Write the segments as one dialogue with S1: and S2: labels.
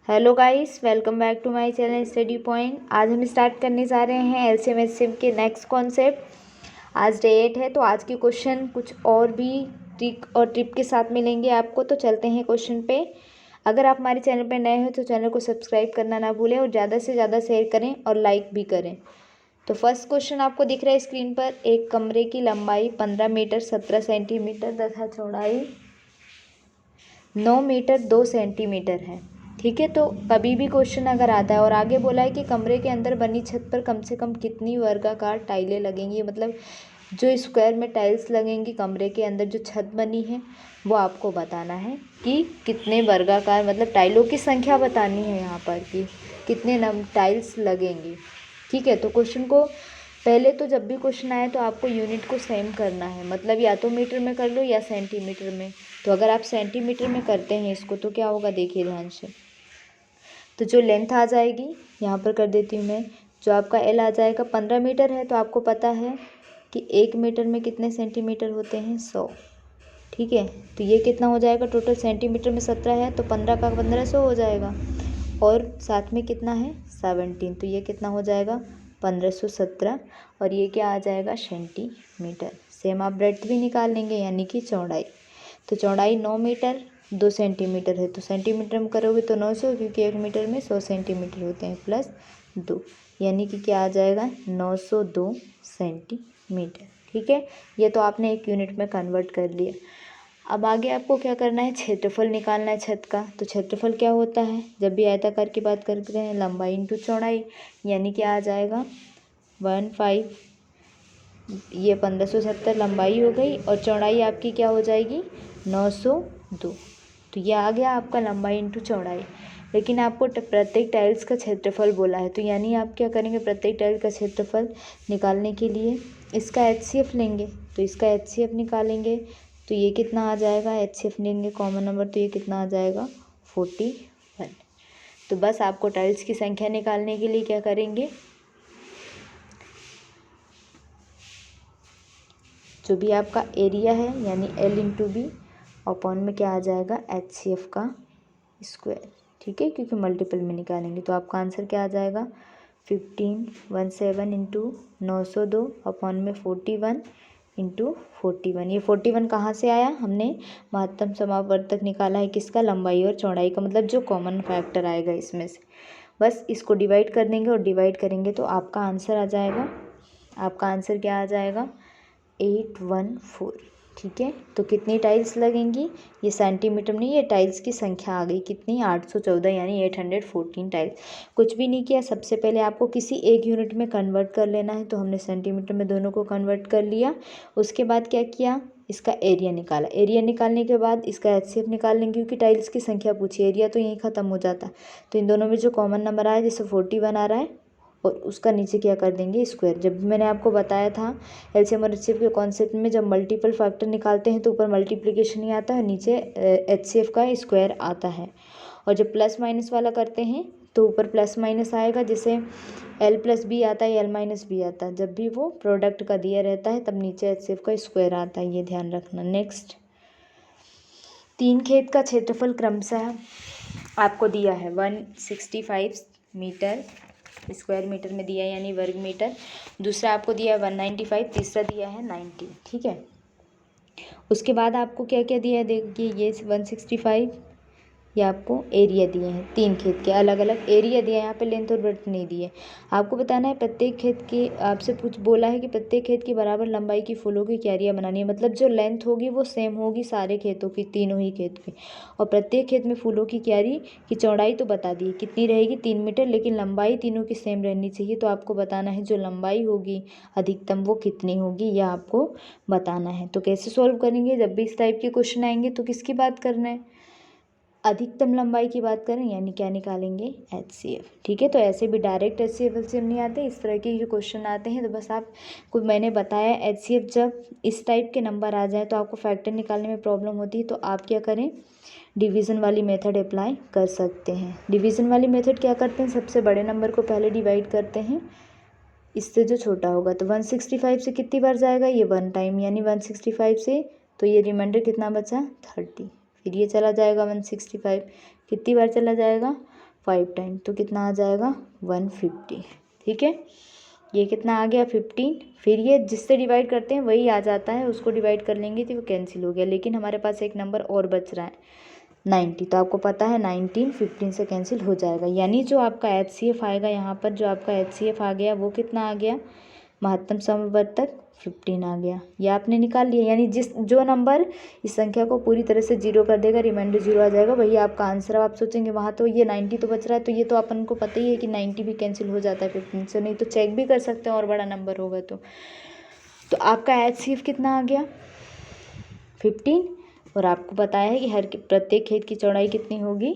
S1: Hello guys, welcome back to my channel study point. आज हम start करने जा रहे हैं एलसीएम एचसीएम के नेक्स्ट कॉन्सेप्ट। आज डे 8 है, तो आज के क्वेश्चन कुछ और भी ट्रिक और टिप के साथ मिलेंगे आपको। तो चलते हैं क्वेश्चन पे। अगर आप हमारे चैनल पे नए हो तो चैनल को सब्सक्राइब करना ना भूलें और ज़्यादा से ज़्यादा शेयर करें और लाइक भी करें। तो फर्स्ट क्वेश्चन आपको दिख रहा है स्क्रीन पर। एक कमरे की लंबाई 15 मीटर 17 सेंटीमीटर तथा चौड़ाई 9 मीटर 2 सेंटीमीटर है। ठीक है, तो कभी भी क्वेश्चन अगर आता है और आगे बोला है कि कमरे के अंदर बनी छत पर कम से कम कितनी वर्गाकार टाइलें लगेंगी, मतलब जो स्क्वायर में टाइल्स लगेंगी कमरे के अंदर जो छत बनी है वो आपको बताना है कि कितने वर्गाकार, मतलब टाइलों की संख्या बतानी है यहाँ पर कि कितने टाइल्स लगेंगी। ठीक है, तो क्वेश्चन को पहले तो जब भी क्वेश्चन आए तो आपको यूनिट को सेम करना है, मतलब या तो मीटर में कर लो या सेंटीमीटर में। तो अगर आप सेंटीमीटर में करते हैं इसको तो क्या होगा, देखिए ध्यान से। तो जो लेंथ आ जाएगी यहाँ पर कर देती हूँ मैं, जो आपका एल आ जाएगा 15 मीटर है, तो आपको पता है कि 1 मीटर में कितने सेंटीमीटर होते हैं, 100। ठीक है, तो ये कितना हो जाएगा, टोटल सेंटीमीटर में 17 है तो 15 का 1500 हो जाएगा, और साथ में कितना है 17, तो ये कितना हो जाएगा 1517, और ये क्या आ जाएगा सेंटीमीटर। सेम आप ब्रेड्थ भी निकाल लेंगे यानी कि चौड़ाई। तो चौड़ाई 9 मीटर 2 सेंटीमीटर है, तो सेंटीमीटर में करोगे तो 900, क्योंकि 1 मीटर में 100 सेंटीमीटर होते हैं, प्लस 2 यानी कि क्या आ जाएगा 902 सेंटीमीटर। ठीक है, ये तो आपने एक यूनिट में कन्वर्ट कर लिया। अब आगे आपको क्या करना है, क्षेत्रफल निकालना है छत का। तो क्षेत्रफल क्या होता है, जब भी आयताकार की बात करते हैं लंबाई इंटू चौड़ाई, यानी कि आ जाएगा 15, ये 1570 लंबाई हो गई और चौड़ाई आपकी क्या हो जाएगी 902। तो ये आ गया आपका लंबाई इंटू चौड़ाई। लेकिन आपको प्रत्येक टाइल्स का क्षेत्रफल बोला है, तो यानी आप क्या करेंगे, प्रत्येक टाइल का क्षेत्रफल निकालने के लिए इसका एचसीएफ लेंगे। तो इसका एचसीएफ निकालेंगे तो ये कितना आ जाएगा, एचसीएफ लेंगे कॉमन नंबर, तो ये कितना आ जाएगा 41। तो बस आपको टाइल्स की संख्या निकालने के लिए क्या करेंगे, जो भी आपका एरिया है यानी L इंटू बी अपॉन में क्या आ जाएगा एचसीएफ का स्क्वायर। ठीक है, क्योंकि मल्टीपल में निकालेंगे तो आपका आंसर क्या आ जाएगा 1517 इंटू 902 अपॉन में 41 इंटू 41। ये 41 कहाँ से आया, हमने महत्तम समावर्तक निकाला है किसका, लंबाई और चौड़ाई का, मतलब जो कॉमन फैक्टर आएगा इसमें से। बस इसको डिवाइड कर देंगे और डिवाइड करेंगे तो आपका आंसर आ जाएगा, आपका आंसर क्या आ जाएगा 814। ठीक है, तो कितनी टाइल्स लगेंगी, ये सेंटीमीटर में नहीं, ये टाइल्स की संख्या आ गई कितनी 814, यानी 814 टाइल्स। कुछ भी नहीं किया, सबसे पहले आपको किसी एक यूनिट में कन्वर्ट कर लेना है, तो हमने सेंटीमीटर में दोनों को कन्वर्ट कर लिया। उसके बाद क्या किया, इसका एरिया निकाला। एरिया निकालने के बाद इसका एचसीएफ निकाल लेंगे, क्योंकि टाइल्स की संख्या पूछी, एरिया तो यहीं ख़त्म हो जाता। तो इन दोनों में जो कॉमन नंबर आया, जैसे 41 आ रहा है, और उसका नीचे क्या कर देंगे स्क्वायर। जब भी मैंने आपको बताया था एलसीएम और एचसीएफ के कॉन्सेप्ट में, जब मल्टीपल फैक्टर निकालते हैं तो ऊपर मल्टीप्लिकेशन ही आता है, नीचे एचसीएफ का स्क्वायर आता है। और जब प्लस माइनस वाला करते हैं तो ऊपर प्लस माइनस आएगा, जैसे एल प्लस बी आता है, एल माइनस बी आता है। जब भी वो प्रोडक्ट का दिया रहता है तब नीचे एचसीएफ का स्क्वायर आता है, ये ध्यान रखना। नेक्स्ट, 3 खेत का क्षेत्रफल क्रमशः आपको दिया है 165 मीटर स्क्वायर मीटर में दिया है, यानी वर्ग मीटर। दूसरा आपको दिया है 195, तीसरा दिया है 90। ठीक है, उसके बाद आपको क्या क्या दिया है, देखिए ये 165, ये आपको एरिया दिए हैं 3 खेत के, अलग अलग एरिया दिया है, यहाँ पे लेंथ और ब्रेड्थ नहीं दिए। आपको बताना है प्रत्येक खेत की, आपसे बोला है कि प्रत्येक खेत की बराबर लंबाई की फूलों की क्यारियाँ बनानी है, मतलब जो लेंथ होगी वो सेम होगी सारे खेतों की, तीनों ही खेत की। और प्रत्येक खेत में फूलों की क्यारी की चौड़ाई तो बता दी कितनी रहेगी 3 मीटर, लेकिन लंबाई तीनों की सेम रहनी चाहिए। तो आपको बताना है जो लंबाई होगी अधिकतम वो कितनी होगी, यह आपको बताना है। तो कैसे सॉल्व करेंगे, जब भी इस टाइप के क्वेश्चन आएंगे तो किसकी बात करना है, अधिकतम लंबाई की बात करें, यानी क्या निकालेंगे एचसीएफ। ठीक है, तो ऐसे भी डायरेक्ट एचसीएफ एलसीएम नहीं आते, इस तरह के जो क्वेश्चन आते हैं तो बस आपको मैंने बताया एचसीएफ जब इस टाइप के नंबर आ जाए तो आपको फैक्टर निकालने में प्रॉब्लम होती है, तो आप क्या करें, डिवीज़न वाली मेथड अप्लाई कर सकते हैं। डिवीज़न वाली मेथड क्या करते हैं, सबसे बड़े नंबर को पहले डिवाइड करते हैं इससे जो छोटा होगा। तो 165 से कितनी बार जाएगा, ये 1 टाइम, यानी 165 से, तो ये रिमाइंडर कितना बचा 30। फिर ये चला जाएगा 165, कितनी बार चला जाएगा 5 टाइम, तो कितना आ जाएगा 150। ठीक है, ये कितना आ गया 15। फिर ये जिससे डिवाइड करते हैं वही आ जाता है, उसको डिवाइड कर लेंगे तो वो कैंसिल हो गया, लेकिन हमारे पास एक नंबर और बच रहा है 90। तो आपको पता है 19 15 से कैंसिल हो जाएगा, यानी जो आपका HCF आएगा यहाँ पर, जो आपका HCF आ गया वो कितना आ गया, महत्तम समवर्तक 15 आ गया। ये आपने निकाल लिया, यानी जो नंबर इस संख्या को पूरी तरह से जीरो कर देगा, रिमाइंडर जीरो आ जाएगा, वही आपका आंसर। आप सोचेंगे वहाँ तो ये 90 तो बच रहा है, तो ये तो अपन को पता ही है कि 90 भी कैंसिल हो जाता है 15 से, नहीं तो चेक भी कर सकते हैं और बड़ा नंबर होगा तो आपका HCF कितना आ गया 15। और आपको बताया है कि प्रत्येक खेत की चौड़ाई कितनी होगी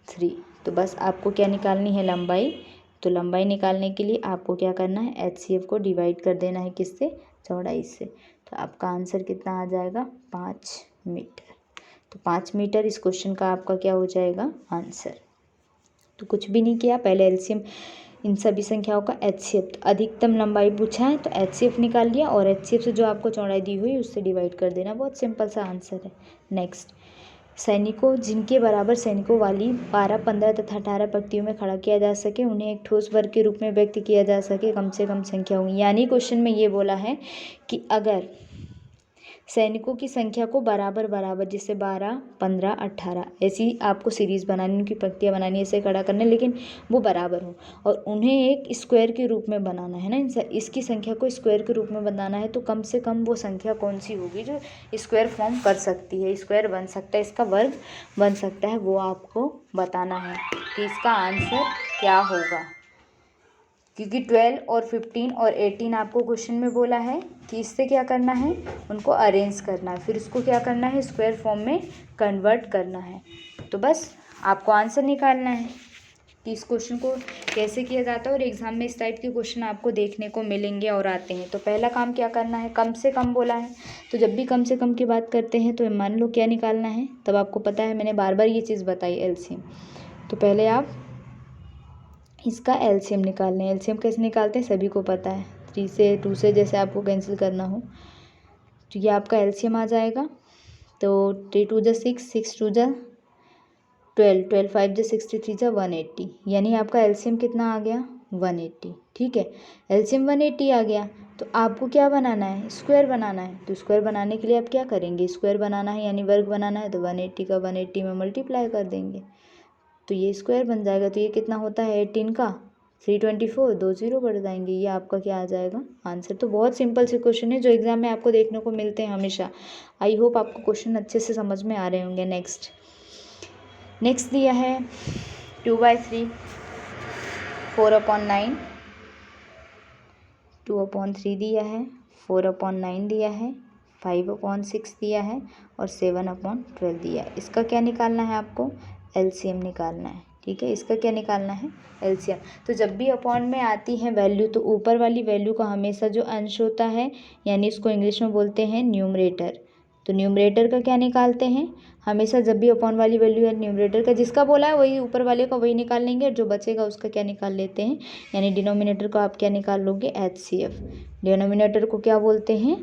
S1: 3। तो बस आपको क्या निकालनी है, लंबाई। तो लंबाई निकालने के लिए आपको क्या करना है, HCF को डिवाइड कर देना है किससे, चौड़ाई से। तो आपका आंसर कितना आ जाएगा 5 मीटर। तो 5 मीटर इस क्वेश्चन का आपका क्या हो जाएगा आंसर। तो कुछ भी नहीं किया, पहले LCM इन सभी संख्याओं का HCF, अधिकतम लंबाई पूछा है तो HCF निकाल लिया, और HCF से जो आपको चौड़ाई दी हुई उससे डिवाइड कर देना, बहुत सिंपल सा आंसर है। नेक्स्ट, सैनिकों जिनके बराबर सैनिकों वाली 12, 15 तथा 18 पंक्तियों में खड़ा किया जा सके, उन्हें एक ठोस वर्ग के रूप में व्यक्त किया जा सके, कम से कम संख्या होगी। यानी क्वेश्चन में ये बोला है कि अगर सैनिकों की संख्या को बराबर बराबर, जैसे 12, 15, 18 ऐसी आपको सीरीज़ बनानी, उनकी पंक्तियाँ बनानी, ऐसे खड़ा करने, लेकिन वो बराबर हो और उन्हें एक स्क्वायर के रूप में बनाना है ना, इसकी संख्या को स्क्वायर के रूप में बनाना है, तो कम से कम वो संख्या कौन सी होगी जो स्क्वायर फॉर्म कर सकती है, स्क्वायर बन सकता है, इसका वर्ग बन सकता है, वो आपको बताना है कि इसका आंसर क्या होगा। क्योंकि 12 और 15 और 18 आपको क्वेश्चन में बोला है कि इससे क्या करना है, उनको अरेंज करना है, फिर उसको क्या करना है, स्क्वायर फॉर्म में कन्वर्ट करना है। तो बस आपको आंसर निकालना है कि इस क्वेश्चन को कैसे किया जाता है, और एग्जाम में इस टाइप के क्वेश्चन आपको देखने को मिलेंगे और आते हैं। तो पहला काम क्या करना है, कम से कम बोला है, तो जब भी कम से कम की बात करते हैं तो मान लो क्या निकालना है, तब आपको पता है मैंने बार बार ये चीज़ बताई LCM। तो पहले आप इसका LCM निकालना है। LCM कैसे निकालते हैं सभी को पता है, 3 से 2 से जैसे आपको कैंसिल करना हो, तो ये आपका LCM आ जाएगा। तो 3 2 जा 6, 6 2 जा 12, 12 5 जा 63 जा 180, यानी आपका LCM कितना आ गया 180। ठीक है, LCM 180 आ गया, तो आपको क्या बनाना है, स्क्वायर बनाना है। तो स्क्वायर बनाने के लिए आप क्या करेंगे, स्क्वायर बनाना है यानी वर्ग बनाना है, तो 180 का 180 में मल्टीप्लाई कर देंगे, तो ये स्क्वायर बन जाएगा। तो ये कितना होता है 18 का 324, 2 0 बढ़ जाएंगे, ये आपका क्या आ जाएगा आंसर। तो बहुत सिंपल से क्वेश्चन है जो एग्जाम में आपको देखने को मिलते हैं हमेशा। आई होप आपको क्वेश्चन अच्छे से समझ में आ रहे होंगे। नेक्स्ट दिया है 2/3, 4/9, 2/3 दिया है, 4/9 दिया है, 5/6 दिया है और 7/12 दिया है। इसका क्या निकालना है आपको, LCM निकालना है। ठीक है, इसका क्या निकालना है LCM। तो जब भी अपॉन में आती है वैल्यू, तो ऊपर वाली वैल्यू का हमेशा जो अंश होता है, यानी इसको इंग्लिश में बोलते हैं न्यूमरेटर। तो न्यूमरेटर का क्या निकालते हैं, हमेशा जब भी अपॉन वाली वैल्यू है न्यूमरेटर का जिसका बोला है वही ऊपर वाले का वही निकाल लेंगे, और जो बचेगा उसका क्या निकाल लेते हैं, यानी डिनोमिनेटर को आप क्या निकाल लोगे HCF। डिनोमिनेटर को क्या बोलते हैं,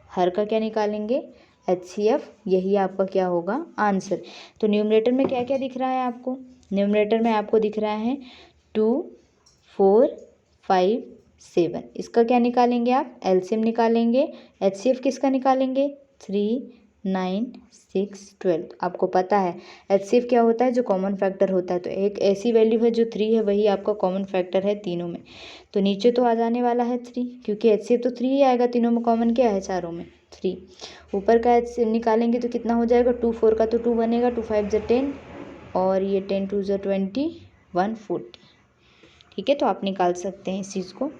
S1: हर का क्या निकालेंगे HCF, यही आपका क्या होगा आंसर। तो न्यूमरेटर में क्या क्या दिख रहा है आपको, न्यूमरेटर में आपको दिख रहा है 2 4 5 7, इसका क्या निकालेंगे आप LCM निकालेंगे। HCF किसका निकालेंगे 3 9 6 12। आपको पता है HCF क्या होता है, जो कॉमन फैक्टर होता है, तो एक ऐसी वैल्यू है जो 3 है, वही आपका कॉमन फैक्टर है तीनों में। तो नीचे तो आ जाने वाला है 3, क्योंकि HCF तो 3 ही आएगा, तीनों में कॉमन क्या है, चारों में 3। ऊपर का HCF निकालेंगे तो कितना हो जाएगा, 2 4 का तो 2 बनेगा, 2 5 जा 10 और ये 10 2 जा 20 1 40। ठीक है, तो आप निकाल सकते हैं इस चीज़ को।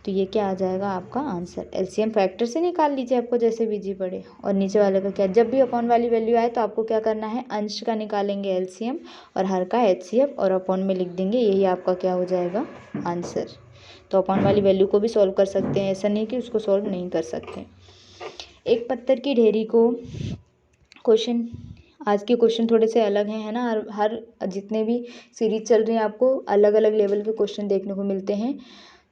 S1: तो ये क्या आ जाएगा आपका आंसर। LCM फैक्टर से निकाल लीजिए, आपको जैसे बीजी पड़े। और नीचे वाले का क्या, जब भी अपॉन वाली वैल्यू आए तो आपको क्या करना है, अंश का निकालेंगे LCM और हर का HCF और अपॉन में लिख देंगे, यही आपका क्या हो जाएगा आंसर। तो अपॉन वाली वैल्यू को भी सॉल्व कर सकते हैं, ऐसा नहीं कि उसको सॉल्व नहीं कर सकते। एक पत्थर की ढेरी को क्वेश्चन, आज के क्वेश्चन थोड़े से अलग हैं, है ना, हर जितने भी सीरीज चल रही हैं आपको अलग अलग लेवल के क्वेश्चन देखने को मिलते हैं।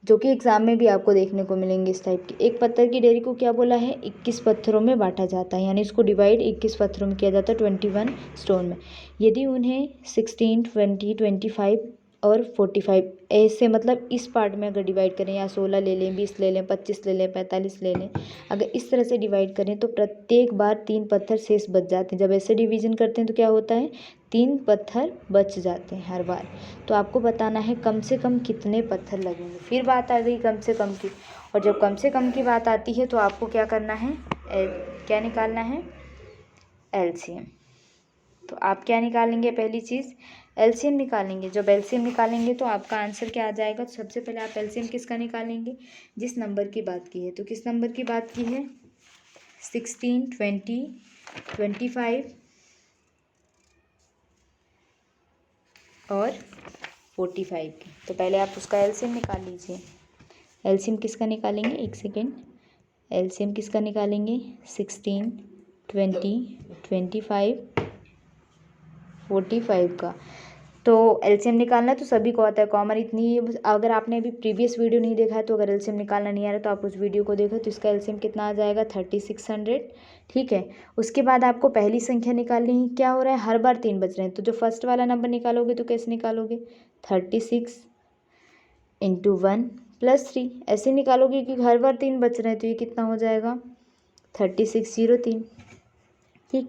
S1: जो कि एग्ज़ाम में भी आपको देखने को मिलेंगे इस टाइप की। एक पत्थर की ढेरी को क्या बोला है, 21 पत्थरों में बांटा जाता है, यानी इसको डिवाइड 21 पत्थरों में किया जाता है 21 स्टोन में। यदि उन्हें 16, 20, 25 और 45 ऐसे मतलब इस पार्ट में अगर डिवाइड करें, या 16 ले लें, 20 ले लें, 25 ले लें, 45 ले लें, अगर इस तरह से डिवाइड करें तो प्रत्येक बार 3 पत्थर शेष बच जाते हैं। जब ऐसे डिवीजन करते हैं तो क्या होता है, 3 पत्थर बच जाते हैं हर बार। तो आपको बताना है कम से कम कितने पत्थर लगेंगे। फिर बात आ गई कम से कम की, और जब कम से कम की बात आती है तो आपको क्या करना है, क्या निकालना है, एलसीएम। तो आप क्या निकालेंगे, पहली चीज़ एलसीएम निकालेंगे। जब एलसीएम निकालेंगे तो आपका आंसर क्या आ जाएगा। तो सबसे पहले आप एलसीएम किसका निकालेंगे, जिस नंबर की बात की है। तो किस नंबर की बात की है, 16, 20, 25 और 45 की। तो पहले आप उसका एलसीएम निकाल लीजिए। एलसीएम किसका निकालेंगे, एक सेकेंड, एलसीएम किसका निकालेंगे, 16, 20, 25, 45 का। तो एलसीएम निकालना तो सभी को आता है, कॉमन इतनी। अगर आपने अभी प्रीवियस वीडियो नहीं देखा है तो अगर एलसीएम निकालना नहीं आ रहा तो आप उस वीडियो को देखो। तो इसका एलसीएम कितना आ जाएगा, 3600। ठीक है, उसके बाद आपको पहली संख्या निकालनी है। क्या हो रहा है, हर बार 3 बच रहे हैं, तो जो फर्स्ट वाला नंबर निकालोगे तो कैसे निकालोगे, 36 × 1 + 3 ऐसे निकालोगे, क्योंकि हर बार 3 बच रहे हैं। तो ये कितना हो जाएगा, 3603। ठीक,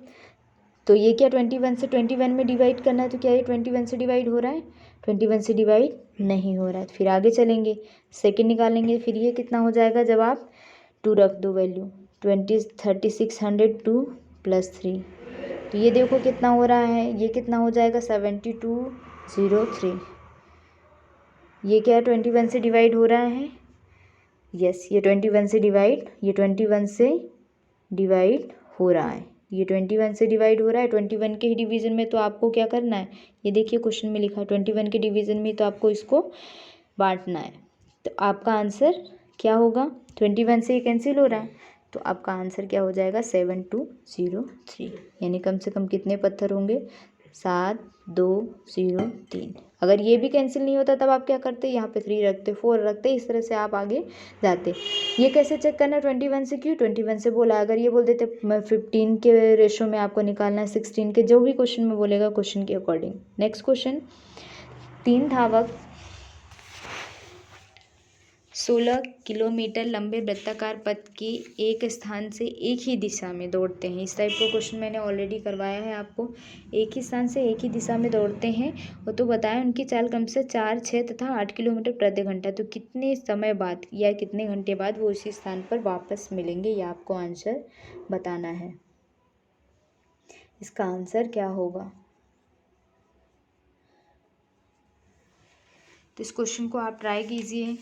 S1: तो ये क्या 21 से 21 में डिवाइड करना है। तो क्या ये 21 से डिवाइड हो रहा है, 21 से डिवाइड नहीं हो रहा है। तो फिर आगे चलेंगे, सेकंड निकालेंगे। फिर ये कितना हो जाएगा, जब आप 2 रख दो वैल्यू, 3602 + 3। तो ये देखो कितना हो रहा है, ये कितना हो जाएगा, 7203। ये क्या 21 से डिवाइड हो रहा है, यस ये 21 से डिवाइड, ये 21 से डिवाइड हो रहा है, ये 21 से डिवाइड हो रहा है। 21 के ही डिवीज़न में तो आपको क्या करना है, ये देखिए क्वेश्चन में लिखा है 21 के डिवीज़न में, तो आपको इसको बांटना है। तो आपका आंसर क्या होगा, 21 से ये कैंसिल हो रहा है, तो आपका आंसर क्या हो जाएगा, 7203। यानी कम से कम कितने पत्थर होंगे, 7203। अगर ये भी कैंसिल नहीं होता तब आप क्या करते, यहाँ पे 3 रखते, 4 रखते, इस तरह से आप आगे जाते। ये कैसे चेक करना है 21 से, क्यों 21 से बोला, अगर ये बोल देते 15 के रेशो में आपको निकालना है, 16 के, जो भी क्वेश्चन में बोलेगा क्वेश्चन के अकॉर्डिंग। नेक्स्ट क्वेश्चन, 3 धावक 16 किलोमीटर लंबे वृत्ताकार पथ के एक स्थान से एक ही दिशा में दौड़ते हैं। इस टाइप का क्वेश्चन मैंने ऑलरेडी करवाया है आपको। एक ही स्थान से एक ही दिशा में दौड़ते हैं, और तो बताएं उनकी चाल कम से 4, 6 तथा 8 किलोमीटर प्रति घंटा। तो कितने समय बाद या कितने घंटे बाद वो इसी स्थान पर वापस मिलेंगे, ये आपको आंसर बताना है। इसका आंसर क्या होगा, तो इस क्वेश्चन को आप ट्राई कीजिए।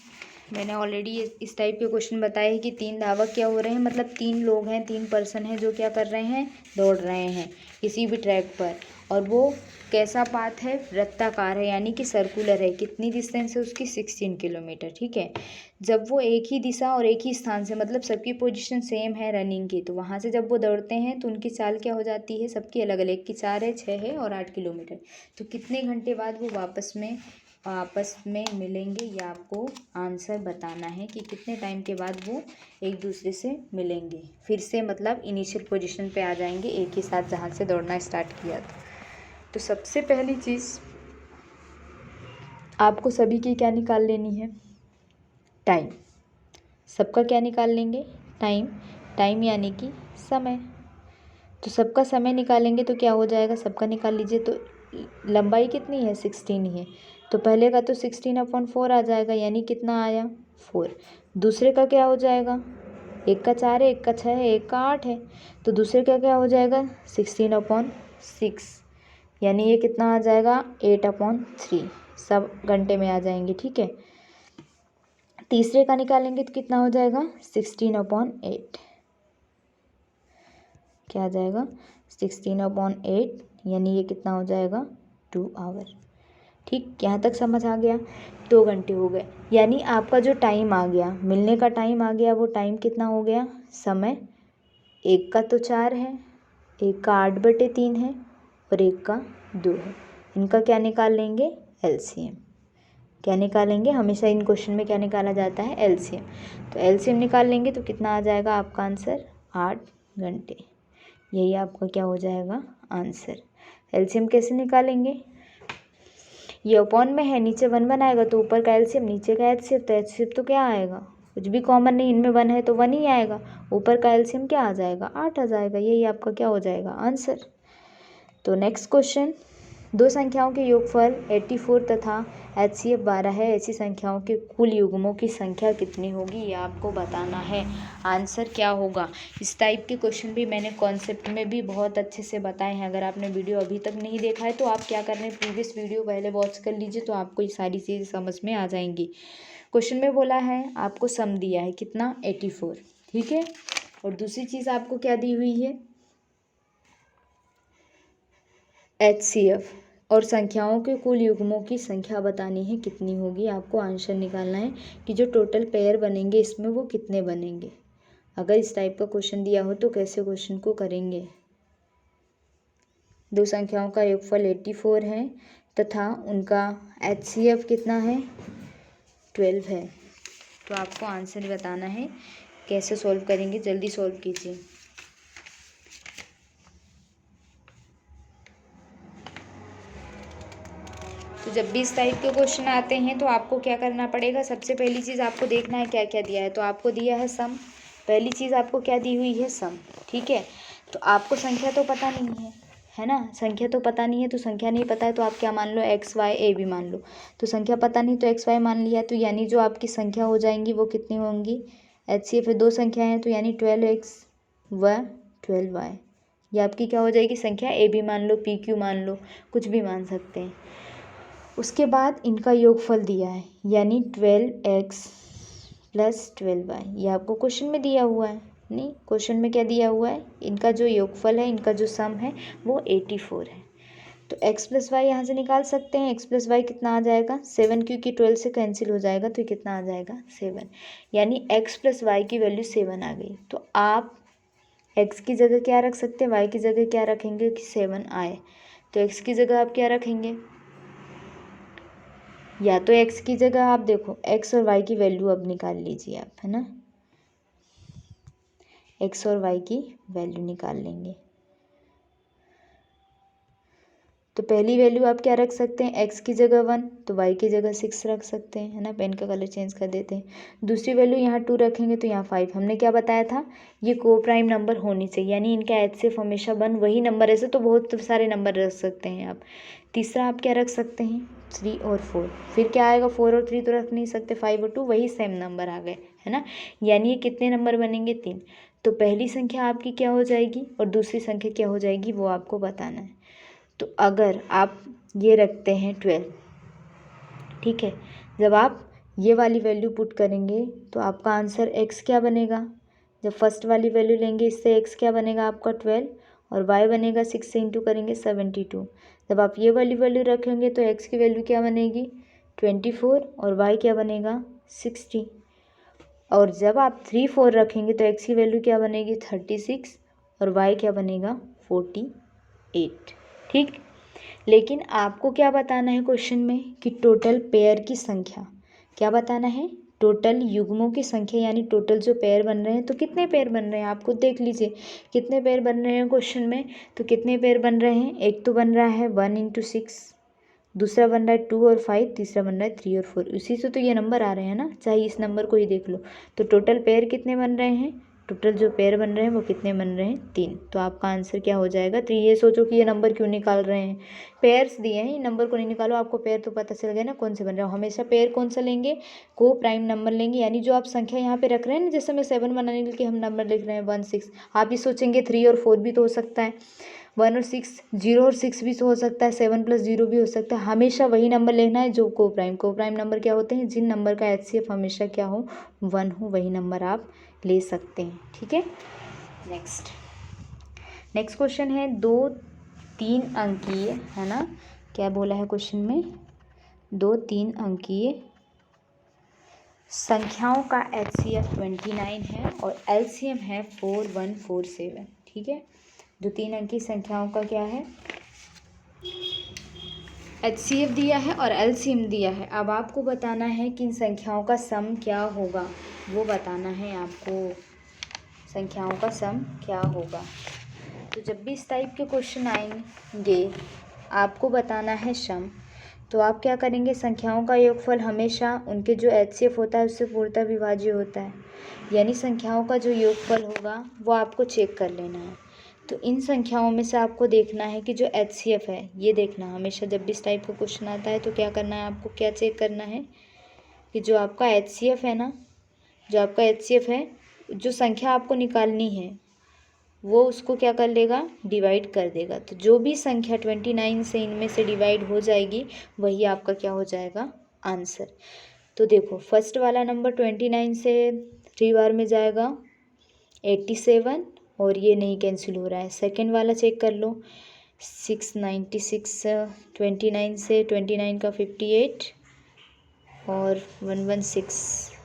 S1: मैंने ऑलरेडी इस टाइप के क्वेश्चन बताए हैं कि 3 धावक क्या हो रहे हैं, मतलब 3 लोग हैं, 3 पर्सन हैं जो क्या कर रहे हैं, दौड़ रहे हैं किसी भी ट्रैक पर, और वो कैसा पाथ है, वृत्ताकार है, यानी कि सर्कुलर है। कितनी डिस्टेंस है उसकी, 16 किलोमीटर। ठीक है, जब वो एक ही दिशा और एक ही स्थान से, मतलब सबकी पोजीशन सेम है रनिंग की, तो वहाँ से जब वो दौड़ते हैं तो उनकी चाल क्या हो जाती है, सबकी अलग अलग, की 4 है, 6 है और 8 किलोमीटर। तो कितने घंटे बाद वो आपस में मिलेंगे, ये आपको आंसर बताना है कि कितने टाइम के बाद वो एक दूसरे से मिलेंगे, फिर से मतलब इनिशियल पोजीशन पे आ जाएंगे एक ही साथ जहाँ से दौड़ना स्टार्ट किया था। तो सबसे पहली चीज़ आपको सभी की क्या निकाल लेनी है, टाइम। सबका क्या निकाल लेंगे, टाइम यानी कि समय। तो सबका समय निकालेंगे तो क्या हो जाएगा, सबका निकाल लीजिए। तो लंबाई कितनी है, 16 ही है, तो पहले का तो 16/4 आ जाएगा, यानी कितना आया, 4। दूसरे का क्या हो जाएगा, एक का 4 है, एक का 6 है, एक का 8 है, तो दूसरे का क्या हो जाएगा, 16/6, यानी ये कितना आ जाएगा, 8/3। सब घंटे में आ जाएंगे। ठीक है, तीसरे का निकालेंगे तो कितना हो जाएगा, 16/8, क्या आ जाएगा, 16/8, यानी ये कितना हो जाएगा, 2 आवर। ठीक, यहाँ तक समझ आ गया, 2 घंटे हो गए। यानी आपका जो टाइम आ गया, मिलने का टाइम आ गया, वो टाइम कितना हो गया, समय, एक का तो 4 है, एक का 8/3 है और एक का 2 है। इनका क्या निकाल लेंगे, एलसीएम। क्या निकालेंगे, हमेशा इन क्वेश्चन में क्या निकाला जाता है, एलसीएम। तो एलसीएम निकाल लेंगे तो कितना आ जाएगा आपका आंसर, 8 घंटे। यही आपका क्या हो जाएगा आंसर। एलसीएम कैसे निकालेंगे, ये अपॉन में है, नीचे 1 बनाएगा तो ऊपर का एलसीएम नीचे का एचसीएफ, तो एचसीएफ तो क्या आएगा, कुछ भी कॉमन नहीं, इनमें 1 है तो 1 ही आएगा, ऊपर का एलसीएम क्या आ जाएगा, 8 आ जाएगा। यही आपका क्या हो जाएगा आंसर। तो नेक्स्ट क्वेश्चन, दो संख्याओं के योगफल 84 तथा एचसीएफ 12 है, ऐसी संख्याओं के कुल युग्मों की संख्या कितनी होगी, ये आपको बताना है। आंसर क्या होगा। इस टाइप के क्वेश्चन भी मैंने कॉन्सेप्ट में भी बहुत अच्छे से बताए हैं। अगर आपने वीडियो अभी तक नहीं देखा है तो आप क्या कर रहे हैं, प्रीवियस वीडियो पहले वॉच कर लीजिए, तो आपको ये सारी चीज़ें समझ में आ जाएंगी। क्वेश्चन में बोला है आपको सम दिया है कितना, 84, ठीक है। और दूसरी चीज़ आपको क्या दी हुई है, एचसीएफ, और संख्याओं के कुल युग्मों की संख्या बतानी है कितनी होगी। आपको आंसर निकालना है कि जो टोटल पेयर बनेंगे इसमें वो कितने बनेंगे। अगर इस टाइप का क्वेश्चन दिया हो तो कैसे क्वेश्चन को करेंगे। दो संख्याओं का योगफल 84 है तथा उनका एचसीएफ कितना है, 12 है। तो आपको आंसर बताना है, कैसे सॉल्व करेंगे, जल्दी सॉल्व कीजिए। तो जब भी इस टाइप के क्वेश्चन आते हैं तो आपको क्या करना पड़ेगा, सबसे पहली चीज़ आपको देखना है क्या क्या दिया है। तो आपको दिया है सम, पहली चीज़ आपको क्या दी हुई है, सम, ठीक है। तो आपको संख्या तो पता नहीं है ना, संख्या तो पता नहीं है, तो संख्या नहीं पता है तो आप क्या मान लो, एक्स वाई ए भी मान लो। तो संख्या पता नहीं तो एक्स वाई मान लिया, तो यानी जो आपकी संख्या हो जाएंगी वो कितनी होंगी, एचसीएफ दो संख्या हैं तो यानी 12x व 12y, ये आपकी क्या हो जाएगी संख्या। ए भी मान लो, पी क्यू मान लो, कुछ भी मान सकते हैं। उसके बाद इनका योगफल दिया है यानी 12x + 12y, ये आपको क्वेश्चन में दिया हुआ है। नहीं, क्वेश्चन में क्या दिया हुआ है, इनका जो योगफल है, इनका जो सम है वो 84 है। तो x + y यहाँ से निकाल सकते हैं, x + y कितना आ जाएगा 7, क्योंकि 12 से कैंसिल हो जाएगा तो कितना आ जाएगा 7, यानी x + y की वैल्यू 7 आ गई। तो आप x की जगह क्या रख सकते हैं, y की जगह क्या रखेंगे कि 7 आए, तो x की जगह आप क्या रखेंगे, या तो x की जगह आप देखो x और y की वैल्यू अब निकाल लीजिए आप, है ना, x और y की वैल्यू निकाल लेंगे। तो पहली वैल्यू आप क्या रख सकते हैं, x की जगह 1 तो y की जगह 6 रख सकते हैं, है ना, पेन का कलर चेंज कर देते हैं। दूसरी वैल्यू यहाँ 2 रखेंगे तो यहाँ 5। हमने क्या बताया था, ये को प्राइम नंबर होनी चाहिए, यानी इनका एचसीएफ हमेशा 1 वही नंबर, ऐसे तो बहुत सारे नंबर रख सकते हैं आप। तीसरा आप क्या रख सकते हैं, 3 और 4, फिर क्या आएगा, 4 और 3 तो रख नहीं सकते, 5 और 2 वही सेम नंबर आ गए, है ना, यानी ये कितने नंबर बनेंगे, 3। तो पहली संख्या आपकी क्या हो जाएगी और दूसरी संख्या क्या हो जाएगी वो आपको बताना है। तो अगर आप ये रखते हैं 12, ठीक है, जब आप ये वाली वैल्यू पुट करेंगे तो आपका आंसर x क्या बनेगा, जब फर्स्ट वाली वैल्यू लेंगे इससे x क्या बनेगा आपका 12 और y बनेगा 6 से इंटू करेंगे 72। जब आप ये वाली वैल्यू रखेंगे तो x की वैल्यू क्या बनेगी 24 और y क्या बनेगा 60। और जब आप 3 4 रखेंगे तो x की वैल्यू क्या बनेगी 36 और y क्या बनेगा 48, ठीक। लेकिन आपको क्या बताना है क्वेश्चन में कि टोटल पेयर की संख्या, क्या बताना है, टोटल युग्मों की संख्या, यानी टोटल जो पेयर बन रहे हैं, तो कितने पेयर बन रहे हैं आप खुद देख लीजिए, कितने पेयर बन रहे हैं क्वेश्चन में। तो कितने पेयर बन रहे हैं, एक तो बन रहा है 1 × 6, दूसरा बन रहा है 2 और 5, तीसरा बन रहा है 3 और 4, इसी से तो ये नंबर आ रहे हैं ना, चाहे इस नंबर को ही देख लो। तो टोटल पेयर कितने बन रहे हैं, टोटल जो पेयर बन रहे हैं वो कितने बन रहे हैं 3। तो आपका आंसर क्या हो जाएगा 3। ये सोचो कि ये नंबर क्यों निकाल रहे हैं, पेयर्स दिए हैं, नंबर को नहीं निकालो, आपको पेयर तो पता चल गया ना कौन से बन रहे हो। हमेशा पेयर कौन सा लेंगे, को प्राइम नंबर लेंगे, यानी जो आप संख्या यहाँ पे रख रहे हैं ना, जैसे मैं 7 बनाने के लिए हम नंबर लिख रहे हैं 1 6, आप ये सोचेंगे 3 और 4 भी तो हो सकता है, 1 और 6, 0 और 6 भी तो हो सकता है, 7 + 0 भी हो सकता है। हमेशा वही नंबर लेना है जो को प्राइम नंबर क्या होते हैं, जिन नंबर का एचसीएफ हमेशा क्या हो 1 हो, वही नंबर आप ले सकते हैं, ठीक है। नेक्स्ट क्वेश्चन है 2 3 अंकीय, है ना, क्या बोला है क्वेश्चन में, 2 3 अंकीय संख्याओं का एचसीएफ 29 है और एलसीएम है 4147, ठीक है। जो 3 अंकी संख्याओं का क्या है HCF दिया है और LCM दिया है। अब आपको बताना है कि इन संख्याओं का सम क्या होगा, वो बताना है आपको, संख्याओं का सम क्या होगा। तो जब भी इस टाइप के क्वेश्चन आएंगे आपको बताना है सम, तो आप क्या करेंगे, संख्याओं का योगफल हमेशा उनके जो HCF होता है उससे पूर्णतः विभाज्य होता है, यानी संख्याओं का जो योगफल होगा वो आपको चेक कर लेना है। तो इन संख्याओं में से आपको देखना है कि जो HCF है, ये देखना हमेशा जब भी इस टाइप का क्वेश्चन आता है तो क्या करना है आपको, क्या चेक करना है कि जो आपका HCF है ना, जो आपका HCF है, जो संख्या आपको निकालनी है वो उसको क्या कर लेगा, डिवाइड कर देगा। तो जो भी संख्या 29 से इनमें से डिवाइड हो जाएगी वही आपका क्या हो जाएगा, आंसर। तो देखो फर्स्ट वाला नंबर 29 से 3 बार में जाएगा 87 और ये नहीं कैंसिल हो रहा है। सेकंड वाला चेक कर लो 696, 29 से 29 का 58 और 116,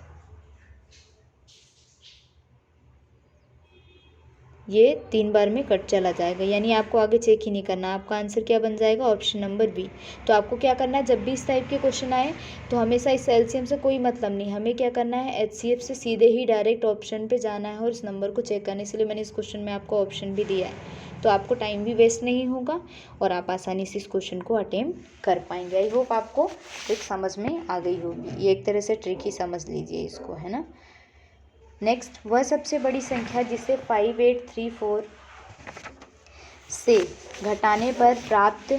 S1: ये 3 बार में कट चला जाएगा, यानी आपको आगे चेक ही नहीं करना। आपका आंसर क्या बन जाएगा, ऑप्शन नंबर बी। तो आपको क्या करना है, जब भी इस टाइप के क्वेश्चन आए तो हमेशा इस LCM से कोई मतलब नहीं, हमें क्या करना है HCF से सीधे ही डायरेक्ट ऑप्शन पे जाना है और इस नंबर को चेक करना है। इसलिए मैंने इस क्वेश्चन में आपको ऑप्शन भी दिया है, तो आपको टाइम भी वेस्ट नहीं होगा और आप आसानी से इस क्वेश्चन को अटेम्प्ट कर पाएंगे। आई होप आपको एक समझ में आ गई होगी, ये एक तरह से ट्रिक ही समझ लीजिए इसको, है ना। नेक्स्ट, वह सबसे बड़ी संख्या जिसे 5834 से घटाने पर प्राप्त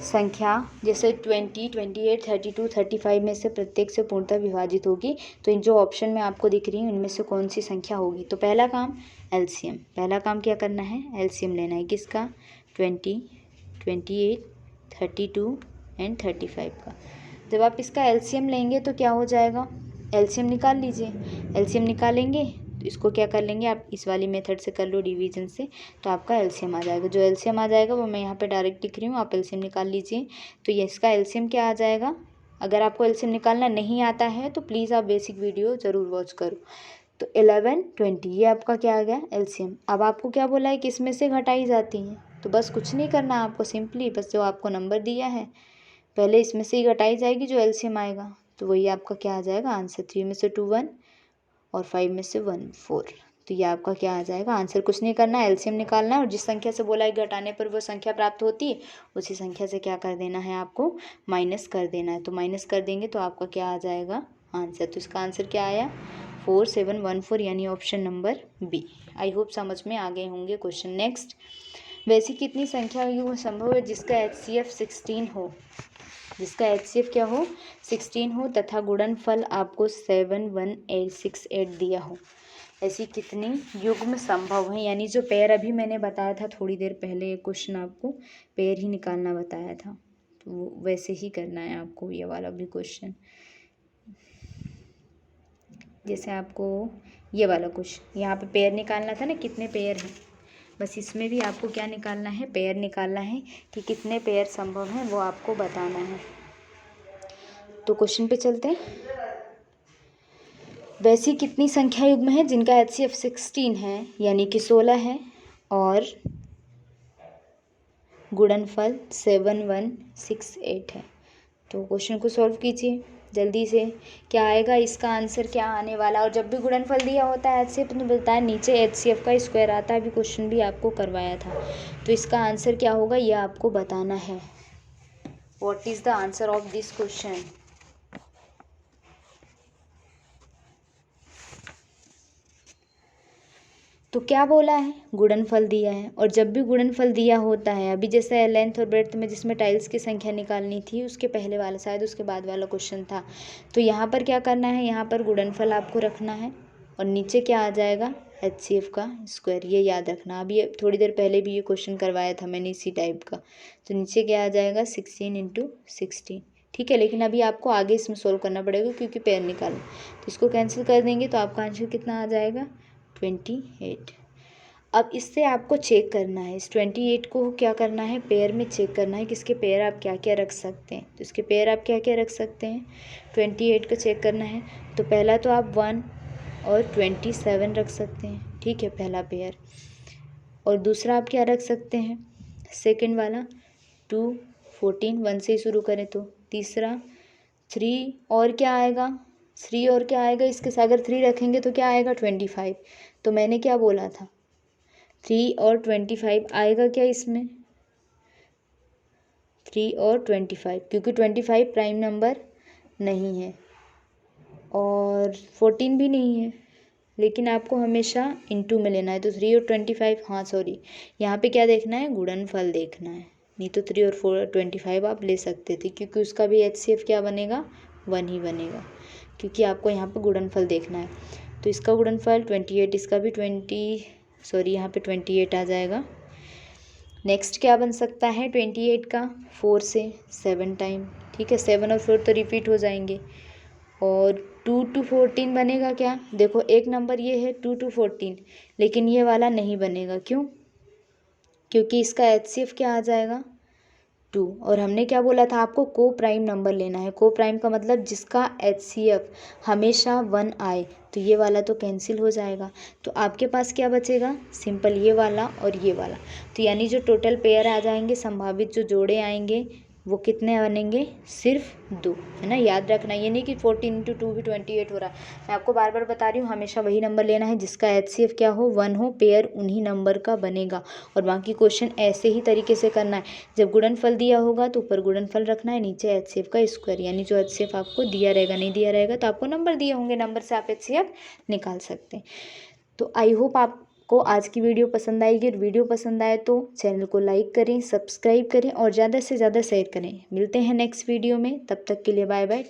S1: संख्या जैसे 20, 28, 32, 35 में से प्रत्येक से पूर्णतः विभाजित होगी। तो इन जो ऑप्शन में आपको दिख रही है उनमें से कौन सी संख्या होगी। तो पहला काम LCM, पहला काम क्या करना है, LCM लेना है किसका, 20, 28, 32 एंड 35 का। जब आप इसका LCM लेंगे तो क्या हो जाएगा, LCM निकाल लीजिए। LCM निकालेंगे तो इसको क्या कर लेंगे आप, इस वाली मेथड से कर लो डिवीजन से, तो आपका LCM आ जाएगा। जो LCM आ जाएगा वो मैं यहाँ पे डायरेक्ट लिख रही हूँ, आप LCM निकाल लीजिए। तो ये इसका LCM क्या आ जाएगा, अगर आपको LCM निकालना नहीं आता है तो प्लीज़ आप बेसिक वीडियो ज़रूर वॉच करो। तो 11, 20 ये आपका क्या आ गया LCM। अब आपको क्या बोला है कि इसमें से घटाई जाती हैं, तो बस कुछ नहीं करना आपको, सिंपली बस जो आपको नंबर दिया है पहले इसमें से ही घटाई जाएगी, जो LCM आएगा तो वही आपका क्या आ जाएगा आंसर। 3 में से 2 1 और 5 में से 1 4, तो ये आपका क्या आ जाएगा आंसर। कुछ नहीं करना है, LCM निकालना है और जिस संख्या से बोला है घटाने पर वो संख्या प्राप्त होती है उसी संख्या से क्या कर देना है आपको, माइनस कर देना है। तो माइनस कर देंगे तो आपका क्या आ जाएगा आंसर। तो इसका आंसर क्या आया 4714, यानी option number B. I hope समझ में आ गए होंगे क्वेश्चन। नेक्स्ट, वैसी कितनी संख्या युग्म संभव है जिसका HCF 16 हो, जिसका HCF क्या हो 16 हो तथा गुणनफल आपको 71868 दिया हो। ऐसी कितनी युग्म संभव है, यानी जो पेयर अभी मैंने बताया था थोड़ी देर पहले, ये क्वेश्चन आपको पेयर ही निकालना बताया था, तो वैसे ही करना है आपको ये वाला भी क्वेश्चन। जैसे आपको ये वाला क्वेश्चन यहाँ पे पेयर निकालना था ना, कितने पेयर हैं, बस इसमें भी आपको क्या निकालना है, पेयर निकालना है कि कितने पेयर संभव हैं वो आपको बताना है। तो क्वेश्चन पे चलते हैं। वैसी कितनी संख्या युग्म है जिनका HCF 16 है, यानी कि 16 है और गुणनफल 7168 है। तो क्वेश्चन को सॉल्व कीजिए जल्दी से, क्या आएगा इसका आंसर, क्या आने वाला। और जब भी गुणनफल दिया होता है HCF तो बताया नीचे HCF का स्क्वायर आता है, अभी क्वेश्चन भी आपको करवाया था। तो इसका आंसर क्या होगा ये आपको बताना है। What is the answer of this question. तो क्या बोला है, गुणनफल दिया है। और जब भी गुणनफल दिया होता है, अभी जैसे लेंथ और ब्रेड्थ में जिसमें टाइल्स की संख्या निकालनी थी उसके पहले वाला, शायद उसके बाद वाला क्वेश्चन था, तो यहाँ पर क्या करना है, यहाँ पर गुणनफल आपको रखना है और नीचे क्या आ जाएगा HCF का स्क्वायर, ये याद रखना। अभी थोड़ी देर पहले भी ये क्वेश्चन करवाया था मैंने इसी टाइप का। तो नीचे क्या आ जाएगा 16 × 16, ठीक है। लेकिन अभी आपको आगे इसमें सोल्व करना पड़ेगा क्योंकि पेयर निकालना, तो इसको कैंसिल कर देंगे तो आपका आंसर कितना आ जाएगा 28। अब इससे आपको चेक करना है, इस 28 को क्या करना है, पेयर में चेक करना है कि इसके पेयर आप क्या क्या रख सकते हैं। तो इसके पेयर आप क्या क्या रख सकते हैं, 28 का चेक करना है। तो पहला तो आप 1 और 27 रख सकते हैं, ठीक है, पहला पेयर। और दूसरा आप क्या रख सकते हैं, सेकंड वाला 2, 14, 1 से ही शुरू करें तो। तीसरा 3 और क्या आएगा, 3 और क्या आएगा इसके साथ, अगर 3 रखेंगे तो क्या आएगा 25। तो मैंने क्या बोला था, 3 और 25 आएगा क्या इसमें, 3 और 25, क्योंकि 25 प्राइम नंबर नहीं है और 14 भी नहीं है, लेकिन आपको हमेशा इनटू में लेना है। तो 3 और 25, हाँ सॉरी, यहाँ पे क्या देखना है, गुणनफल देखना है। नहीं तो 3 और 25 आप ले सकते थे, क्योंकि उसका भी HCF क्या बनेगा, 1 ही बनेगा, क्योंकि आपको यहाँ पे गुणनफल देखना है। तो इसका गुणनफल 28, इसका भी 20 यहाँ पे 28 आ जाएगा। नेक्स्ट क्या बन सकता है 28 का, 4 से 7 टाइम, ठीक है, 7 और 4 तो रिपीट हो जाएंगे। और 2 to 14 बनेगा क्या, देखो एक नंबर ये है 2 to 14, लेकिन ये वाला नहीं बनेगा, क्यों, क्योंकि इसका HCF क्या आ जाएगा 2। और हमने क्या बोला था आपको, को प्राइम नंबर लेना है। को प्राइम का मतलब जिसका HCF हमेशा 1 आए, तो ये वाला तो कैंसिल हो जाएगा। तो आपके पास क्या बचेगा, सिंपल ये वाला और ये वाला। तो यानी जो टोटल पेयर आ जाएंगे, संभावित जो जोड़े आएंगे वो कितने बनेंगे, सिर्फ 2, है ना। याद रखना, ये नहीं कि 14 × 2 भी 28 हो रहा है। मैं आपको बार बार बता रही हूँ, हमेशा वही नंबर लेना है जिसका HCF क्या हो, 1 हो, पेयर उन्हीं नंबर का बनेगा। और बाकी क्वेश्चन ऐसे ही तरीके से करना है, जब गुणनफल दिया होगा तो ऊपर गुणनफल रखना है, नीचे HCF का स्क्वायर, यानी जो HCF आपको दिया रहेगा, नहीं दिया रहेगा तो आपको नंबर दिए होंगे, नंबर से आप HCF निकाल सकते हैं। तो आई होप आपको आज की वीडियो पसंद आएगी। वीडियो पसंद आए तो चैनल को लाइक करें, सब्सक्राइब करें और ज़्यादा से ज़्यादा शेयर करें। मिलते हैं नेक्स्ट वीडियो में, तब तक के लिए बाय बाय।